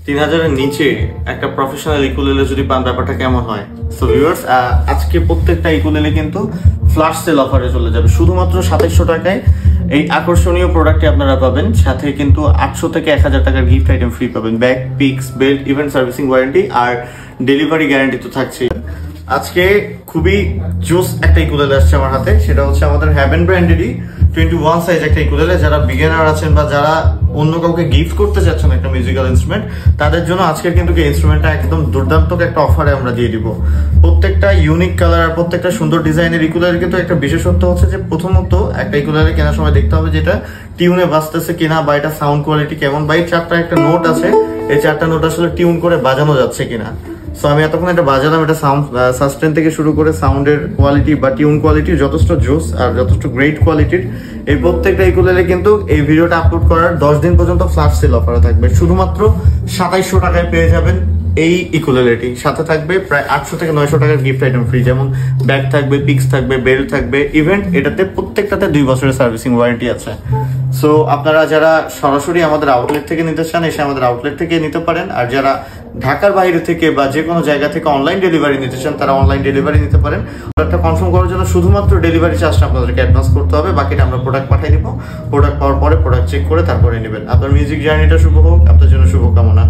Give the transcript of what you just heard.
3000-এর নিচে একটা professional ukulele যদি পান ব্যাপারটা কেমন হয়। সো ভিউয়ার্স, আজকে প্রত্যেকটা ইকুলেলে কিন্তু ফ্ল্যাশ সেল অফারে চলে যাবে। শুধুমাত্র 2700 টাকায় এই আকর্ষণীয় প্রোডাক্টটি আপনারা পাবেন, সাথে কিন্তু 800 থেকে 1000 টাকার গিফট আইটেম ফ্রি পাবেন, ব্যাগ, পিক্স, বেল্ট, ইভেন্ট সার্ভিসিং ওয়ারেন্টি আর ডেলিভারি গ্যারান্টি তো থাকছেই। আজকে খুবই জোস একটা ইকুলেলে আসছে আমার হাতে, সেটা হচ্ছে আমাদের হ্যাভেন ব্র্যান্ডেরই 21 সাইজ একটা ইকুলেলে। যারা বিগিনার আছেন বা যারা অন্য কাউকে গিফট করতে চাচ্ছেন একটা মিউজিক্যাল ইনস্ট্রুমেন্ট, তাদের জন্য আজকে কিন্তু এই ইনস্ট্রুমেন্টটা একদম দুর্দান্ত একটা অফারে আমরা দিয়ে দিব। প্রত্যেকটা ইউনিক কালার আর প্রত্যেকটা সুন্দর ডিজাইনের ইকুলেলের কিন্তু একটা বিশেষত্ব হচ্ছে যে প্রথমত একটা ইকুলেলে কেনার সময় দেখতে হবে যেটা টিউনে বাজতেছে কিনা বা এটা সাউন্ড কোয়ালিটি কেমন, বা এই চারটা একটা নোট আছে, এই চারটা নোট আসলে টিউন করে বাজানো যাচ্ছে কিনা। সো আমি এতক্ষণ এটা বাজালাম, এটা সাউন্ড সাসটেন থেকে শুরু করে সাউন্ডের কোয়ালিটি বা টিউন কোয়ালিটি যথেষ্ট জোস আর যথেষ্ট গ্রেট কোয়ালিটির। এই প্রত্যেকটা ইকুলেলে কিন্তু এই ভিডিওটা আপলোড করার 10 দিন পর্যন্ত ফ্ল্যাশ সেল অফারে থাকবে। শুধুমাত্র 2700 টাকায় পেয়ে যাবেন এই ইকুলেলেটি, সাথে থাকবে প্রায় 800 থেকে 900 টাকার গিফট আইটেম ফ্রি, যেমন ব্যাগ থাকবে, পিক্স থাকবে, বেল্ট থাকবে, ইভেন্ট এটাতে প্রত্যেকটাতে 2 বছরের সার্ভিসিং ওয়ারেন্টি আছে। সো আপনারা যারা সরাসরি আমাদের আউটলেট থেকে নিতে চান এসে আমাদের আউটলেট থেকে নিতে পারেন, আর যারা ঢাকার বাইরে থেকে বা যে কোনো জায়গা থেকে অনলাইন ডেলিভারি নিতে চান তারা অনলাইন ডেলিভারি নিতে পারেন। প্রোডাক্টটা কনফার্ম করার জন্য শুধুমাত্র ডেলিভারি চার্জটা আপনাদেরকে অ্যাডভান্স করতে হবে, বাকিটা আমরা প্রোডাক্ট পাঠিয়ে দিব। প্রোডাক্ট পাওয়ার পরে প্রোডাক্ট চেক করে তারপরে নেবেন। আপনার মিউজিক জার্নিটা শুভ হোক, আপনার জন্য শুভকামনা।